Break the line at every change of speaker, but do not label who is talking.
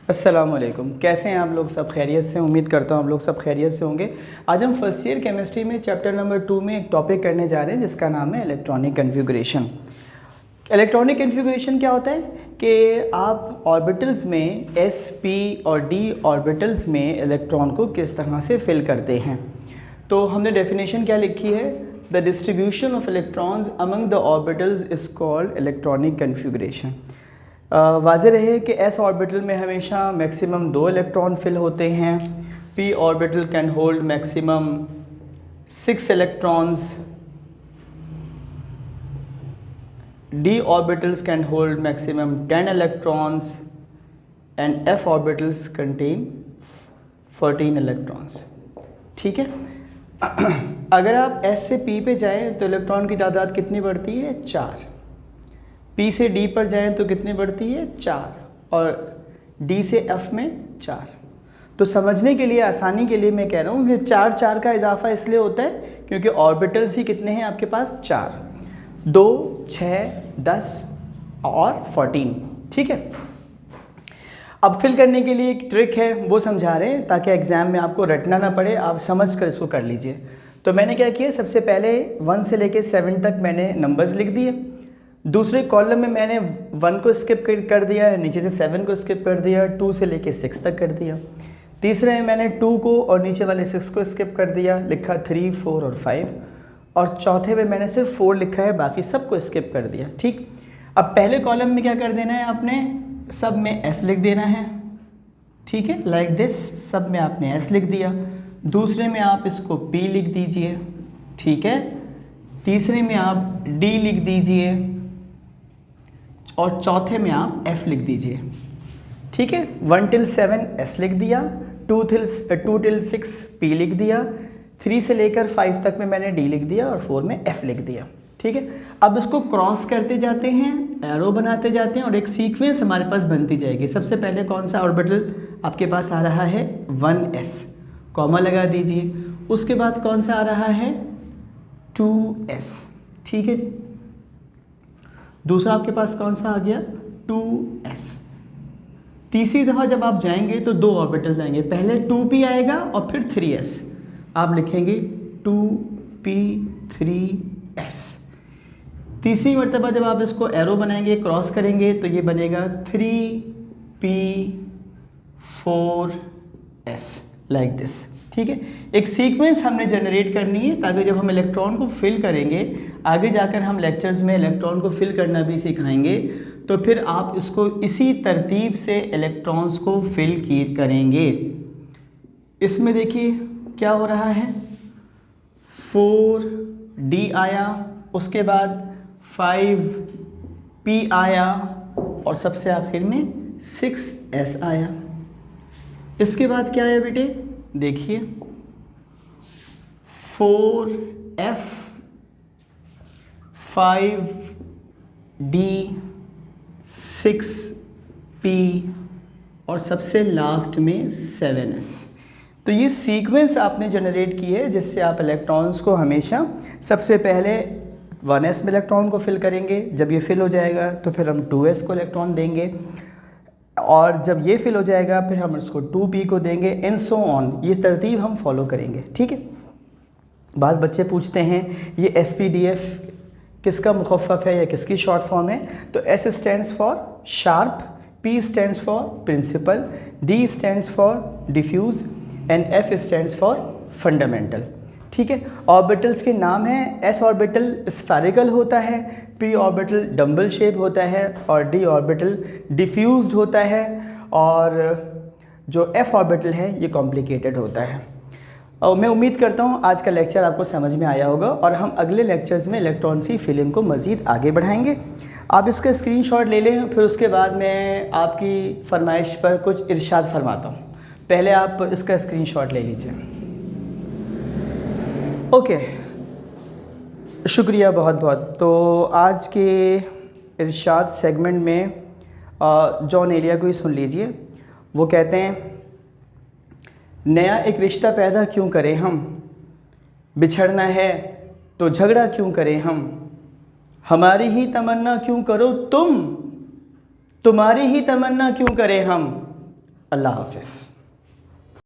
अस्सलामुअलैकुम। कैसे हैं आप लोग? सब खैरियत से? उम्मीद करता हूँ आप लोग सब खैरियत से होंगे। आज हम फर्स्ट ईयर केमिस्ट्री में चैप्टर नंबर 2 में एक टॉपिक करने जा रहे हैं जिसका नाम है इलेक्ट्रॉनिक कन्फिगरेशन। इलेक्ट्रॉनिक कन्फिगरेशन क्या होता है कि आप ऑर्बिटल्स में s, p और d ऑर्बिटल्स में इलेक्ट्रॉन को किस तरह से फिल करते हैं। तो हमने डेफिनेशन क्या लिखी है? The distribution of electrons among the orbitals is called electronic configuration. वाज़े रहे कि s ऑर्बिटल में हमेशा मैक्सिमम 2 इलेक्ट्रॉन फिल होते हैं। p orbital can hold maximum 6 electrons. d orbitals can hold maximum 10 electrons and f orbitals contain 14 electrons। ठीक है। अगर आप s से p पे जाएं तो इलेक्ट्रॉन की तादाद कितनी बढ़ती है? 4। p से d पर जाएं तो कितनी बढ़ती है? 4। और d से f में 4। तो समझने के लिए, आसानी के लिए मैं कह रहा हूँ कि 4 का इजाफा इसलिए होता है क्योंकि ऑर्बिटल्स ही कितने हैं आपके पास? 4, 2, 6, 10 और 14। ठीक है। अब फिल करने के लिए एक ट्रिक है, वो समझा रहे हैं ताकि एग्ज़ाम में आपको रटना ना पड़े, आप समझ कर इसको कर लीजिए। तो मैंने क्या किया, सबसे पहले 1 से लेके 7 तक मैंने नंबर्स लिख दिए। दूसरे कॉलम में मैंने 1 को स्किप कर दिया, नीचे से 7 को स्किप कर दिया, 2 से लेके 6 तक कर दिया। तीसरे में मैंने 2 को और नीचे वाले 6 को स्किप कर दिया, लिखा 3, 4 और 5। और चौथे में मैंने सिर्फ 4 लिखा है, बाकी सबको स्किप कर दिया। ठीक। अब पहले कॉलम में क्या कर देना है आपने? सब में s लिख देना है। ठीक है, लाइक दिस, सब में आपने s लिख दिया। दूसरे में आप इसको p लिख दीजिए। ठीक है। तीसरे में आप d लिख दीजिए और चौथे में आप f लिख दीजिए। ठीक है। 1 till 7 s लिख दिया, 2 till 6 p लिख दिया, 3 से लेकर 5 तक में मैंने d लिख दिया और 4 में f लिख दिया। ठीक है। अब इसको क्रॉस करते जाते हैं, एरो बनाते जाते हैं और एक सीक्वेंस हमारे पास बनती जाएगी। सबसे पहले कौन सा ऑर्बिटल आपके पास आ रहा है? 1s, कॉमा लगा दीजिए। उसके बाद कौन सा आ रहा है? 2s। ठीक है जी। दूसरा आपके पास कौन सा आ गया? 2s। तीसरी दफ़ा जब आप जाएंगे तो 2 ऑर्बिटल्स आएंगे, पहले 2p आएगा और फिर 3s। आप लिखेंगे 2p3s। तीसरी मरतबा जब आप इसको एरो बनाएंगे, क्रॉस करेंगे, तो ये बनेगा 3p4s, लाइक दिस। ठीक है। एक सीक्वेंस हमने जनरेट करनी है ताकि जब हम इलेक्ट्रॉन को फिल करेंगे, आगे जाकर हम लेक्चर्स में इलेक्ट्रॉन को फिल करना भी सिखाएंगे, तो फिर आप इसको इसी तरतीब से इलेक्ट्रॉन्स को फिल करेंगे। इसमें देखिए क्या हो रहा है, 4d आया, उसके बाद 5p आया और सबसे आखिर में 6s आया। इसके बाद क्या आया बेटे? देखिए 4f, 5d, 6p और सबसे लास्ट में 7s। तो ये सीक्वेंस आपने जनरेट की है जिससे आप इलेक्ट्रॉन्स को हमेशा सबसे पहले 1s में इलेक्ट्रॉन को फिल करेंगे। जब ये फिल हो जाएगा तो फिर हम 2s को इलेक्ट्रॉन देंगे और जब ये फिल हो जाएगा फिर हम इसको 2p को देंगे, एंड सो ऑन। ये तरतीब हम फॉलो करेंगे। ठीक है। बाज़ बच्चे पूछते हैं ये SPDF किसका मुखफ़्फ़फ़ है या किसकी शॉर्ट फॉर्म है? तो S stands for sharp, P stands for principal, D stands for diffuse and F stands for fundamental. ठीक है। ऑर्बिटल्स के नाम हैं, s ऑर्बिटल स्फेरिकल होता है, p ऑर्बिटल डम्बल शेप होता है और d ऑर्बिटल डिफ्यूज्ड होता है और जो f ऑर्बिटल है ये कॉम्प्लिकेटेड होता है। और मैं उम्मीद करता हूँ आज का लेक्चर आपको समझ में आया होगा और हम अगले लेक्चर्स में इलेक्ट्रॉन की फिलिंग को मज़ीद आगे बढ़ाएंगे। आप इसका स्क्रीनशॉट ले लें, फिर उसके बाद मैं आपकी फरमाइश पर कुछ इरशाद फरमाता हूँ। पहले आप इसका स्क्रीनशॉट ले लीजिए। ओके, शुक्रिया बहुत बहुत। तो आज के इरशाद सेगमेंट में जॉन एलिया को ही सुन लीजिए। वो कहते हैं, नया एक रिश्ता पैदा क्यों करें हम, बिछड़ना है तो झगड़ा क्यों करें हम, हमारी ही तमन्ना क्यों करो तुम, तुम्हारी ही तमन्ना क्यों करें हम, अल्लाह हाफिज़।